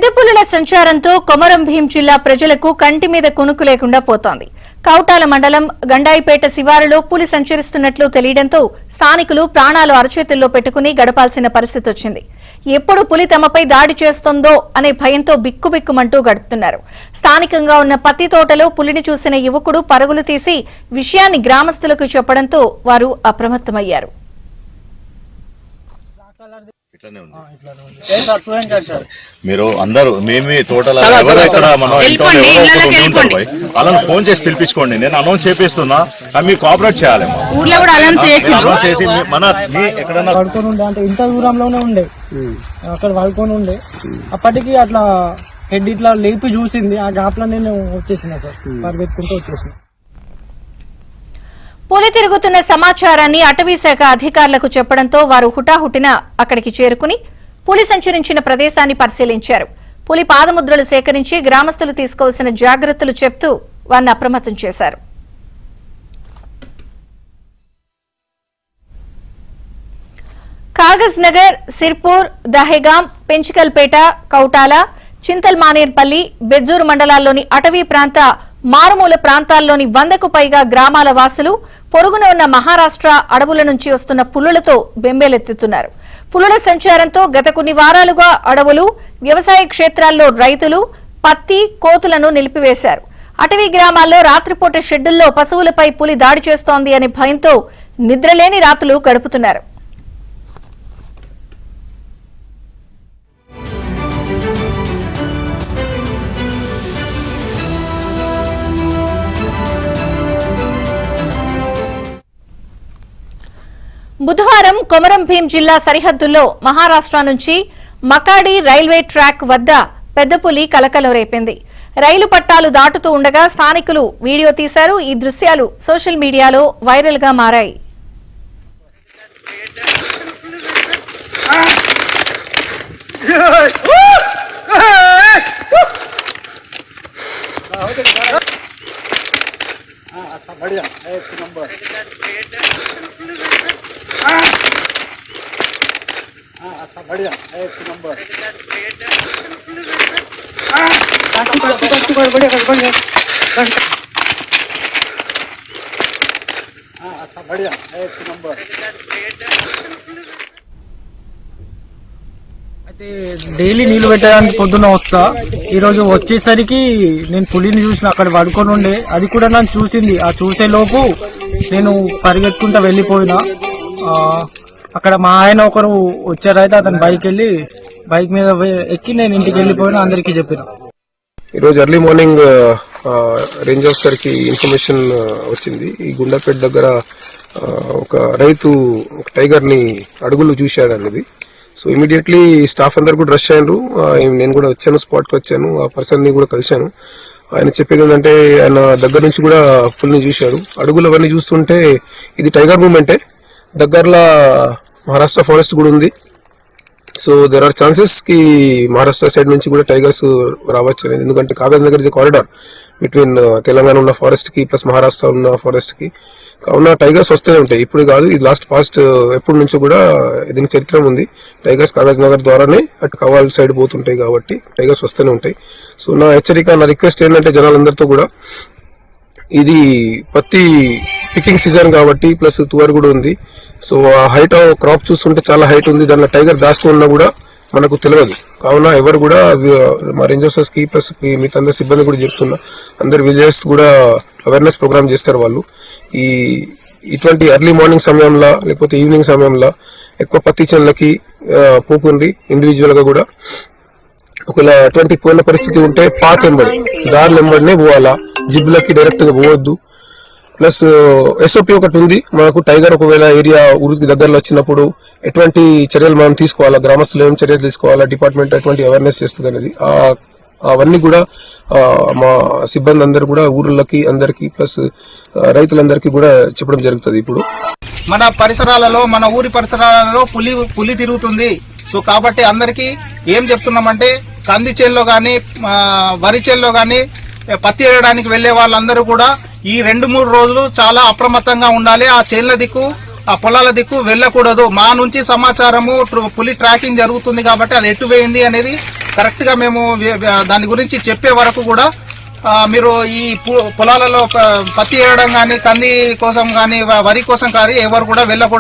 పెద్ద పులుల సంచారంతో కొమరం భీం జిల్లా ప్రజలకు కంటి మీద కునుకు లేకుండా పోతోంది. కౌటాల మండలం గండాయిపేట శివారులో పులి సంచరిస్తున్నట్లు తెలియడంతో స్థానికులు ప్రాణాలు అరచేతుల్లో పెట్టుకుని గడపాల్సిన పరిస్థితి వచ్చింది. ఎప్పుడు పులి తమపై దాడి చేస్తుందో అనే భయంతో బిక్కుబిక్కుమంటూ గడుపుతున్నారు. స్థానికంగా ఉన్న పత్తి తోటలో పులిని చూసిన యువకుడు పరుగులు తీసి విషయాన్ని గ్రామస్తులకు చెప్పడంతో వారు అప్రమత్తమయ్యారు. మీరు అందరూ మేమే తోటల వాళ్ళని ఫోన్ చేసి పిలిపించుకోండి. నేను అనౌన్స్ చేపిస్తున్నా, మీరు కోఆపరేట్ చేయాలి. చేసి మన ఎక్కడన్నా అంటే ఇంత దూరంలోనే ఉండే అక్కడ పడుకొని ఉండే అప్పటికి అట్లా హెడ్ ఇట్లా లేపి చూసింది. ఆ గ్యాప్ లో నేను వచ్చేసిన సార్, పరిగెత్తుకుంటూ వచ్చేసిన. పులి తిరుగుతున్న సమాచారాన్ని అటవీ శాఖ అధికారులకు చెప్పడంతో వారు హుటాహుటిన అక్కడికి చేరుకుని పులి సంచరించిన ప్రదేశాన్ని పరిశీలించారు. పులి పాదముద్రలు సేకరించి గ్రామస్తులు తీసుకోవాల్సిన జాగ్రత్తలు చెప్తూ వారిని అప్రమత్తం చేశారు. కాగజ్ నగర్, సిర్పూర్, దహేగాం, పెంచికల్పేట, కౌటాల, చింతల్మానేర్పల్లి, బెజ్జూరు మండలాల్లోని అటవీ ప్రాంత మారుమూల ప్రాంతాల్లోని 100కు పైగా గ్రామాల వాసులు పొరుగున ఉన్న మహారాష్ట్ర అడవుల నుంచి వస్తున్న పులులతో బెంబేలెత్తుతున్నారు. పులుల సంచారంతో గత కొన్ని వారాలుగా అడవులు, వ్యవసాయ క్షేత్రాల్లో రైతులు పత్తి, కోతులను నిలిపివేశారు. అటవీ గ్రామాల్లో రాత్రిపూట షెడ్డుల్లో పశువులపై పులి దాడి చేస్తోంది అనే భయంతో నిద్రలేని రాత్రులు గడుపుతున్నారు. బుధవారం కొమరం భీం జిల్లా సరిహద్దుల్లో మహారాష్ట్ర నుంచి మకాడి రైల్వే ట్రాక్ వద్ద పెద్ద పులి కలకలం రేపింది. రైలు పట్టాలు దాటుతూ ఉండగా స్థానికులు వీడియో తీశారు. ఈ దృశ్యాలు సోషల్ మీడియాలో వైరల్ గా మారాయి. అయితే డైలీ నీళ్లు పెట్టడానికి పొద్దున్న వస్తా. ఈరోజు వచ్చేసరికి నేను పులిని చూసిన, అక్కడ పడుకొని ఉండే. అది కూడా నన్ను చూసింది. ఆ చూసే లోపు నేను పరిగెత్తుకుంటా వెళ్ళిపోయినా. అక్కడ మా ఆయన ఒకరు వచ్చారు. అయితే అతను బైక్ మీద ఎక్కి నేను ఇంటికి వెళ్ళిపోయినా, అందరికీ చెప్పిన. ఈరోజు ఎర్లీ మార్నింగ్ రేంజ్ ఆఫీసర్ కి ఇన్ఫర్మేషన్ వచ్చింది. ఈ గుండాపేట దగ్గర ఒక రైతు ఒక టైగర్ ని అడుగులు చూశాడు అనేది. సో ఇమీడియట్లీ స్టాఫ్ అందరు కూడా రష్ అయ్యారు. నేను కూడా వచ్చాను, స్పాట్ కి వచ్చాను. ఆ పర్సన్ ని కూడా కలిశాను. ఆయన చెప్పేది ఏంటంటే ఆయన దగ్గర నుంచి కూడా పులిని చూశాడు. అడుగులు అవన్నీ చూస్తుంటే ఇది టైగర్ మూవ్మెంటే. దగ్గరలో మహారాష్ట్ర ఫారెస్ట్ కూడా ఉంది. సో దేర్ ఆర్ ఛాన్సెస్ కి మహారాష్ట్ర సైడ్ నుంచి కూడా టైగర్స్ రావచ్చు అనేది. ఎందుకంటే Kagaz Nagar is corridor between Telangana ఉన్న ఫారెస్ట్ కి ప్లస్ మహారాష్ట్ర ఉన్న ఫారెస్ట్ కి. కావున టైగర్స్ వస్తూనే ఉంటాయి. ఇప్పుడు కాదు, ఇది పాస్ట్ ఎప్పటి నుంచో కూడా దీనికి చరిత్ర ఉంది. టైగర్స్ కాగజ్ నగర్ ద్వారానే అటు కవాల్ సైడ్ పోతుంటాయి కాబట్టి టైగర్స్ వస్తూనే ఉంటాయి. సో నా హెచ్చరిక, నా రిక్వెస్ట్ ఏంటంటే జనాలందరితో కూడా, ఇది పత్తి పికింగ్ సీజన్ కాబట్టి ప్లస్ తువర్ కూడా ఉంది. సో ఆ హైట్ క్రాప్ చూస్తుంటే చాలా హైట్ ఉంది. దానిలో టైగర్ దాచుకున్నా కూడా మనకు తెలియదు. కావున ఎవరు కూడా మా రేంజ్ ఆఫీసర్స్ కి ప్లస్ మిగతా అందరి సిబ్బంది కూడా చెప్తున్నా, అందరు విలేజెస్ కూడా అవేర్నెస్ ప్రోగ్రామ్ చేస్తారు వాళ్ళు. ఇటువంటి ఎర్లీ మార్నింగ్ సమయంలో లేకపోతే ఈవినింగ్ సమయంలో ఎక్కువ పత్తి చేనులకి పోకుండి. ఇండివిజువల్ గా కూడా ఒకవేళ అటువంటి పోయిన పరిస్థితి ఉంటే పాత్ ఎంబడి దారులు ఎంబడినే పోవాలా, జిబ్బులకి డైరెక్ట్ గా పోవద్దు. ప్లస్ ఎస్ఓపి ఒకటి ఉంది మనకు. టైగర్ ఒకవేళ ఏరియా ఊరికి దగ్గరలో వచ్చినప్పుడు ఎటువంటి చర్యలు మనం తీసుకోవాలా, గ్రామస్తులు ఏం చర్యలు తీసుకోవాలా, డిపార్ట్మెంట్ ఎటువంటి అవేర్నెస్ చేస్తుంది అనేది అవన్నీ కూడా మా సిబ్బంది అందరు కూడా ఊర్లకి అందరికి ప్లస్ రైతులందరికీ కూడా చెప్పడం జరుగుతుంది. ఇప్పుడు మన పరిసరాలలో, మన ఊరి పరిసరాలలో పులి తిరుగుతుంది. సో కాబట్టి అందరికి ఏం చెప్తున్నామంటే, కంది చేల్లో గాని వరి చేల్లో గాని పత్తి వేయడానికి వెళ్లే వాళ్ళందరూ కూడా ఈ 2-3 రోజులు చాలా అప్రమత్తంగా ఉండాలి. ఆ చేన్ల దిక్కు, ఆ పొలాల దిక్కు వెళ్లకూడదు. మా నుంచి సమాచారము పులి ట్రాకింగ్ జరుగుతుంది కాబట్టి అది ఎటు వేయింది అనేది కరెక్ట్ గా మేము దాని గురించి చెప్పే వరకు కూడా మీరు ఈ పొలాలలో పత్తి వేయడం కానీ కంది కోసం కానీ వరి కోసం కానీ ఎవరు కూడా వెళ్ళకూడదు.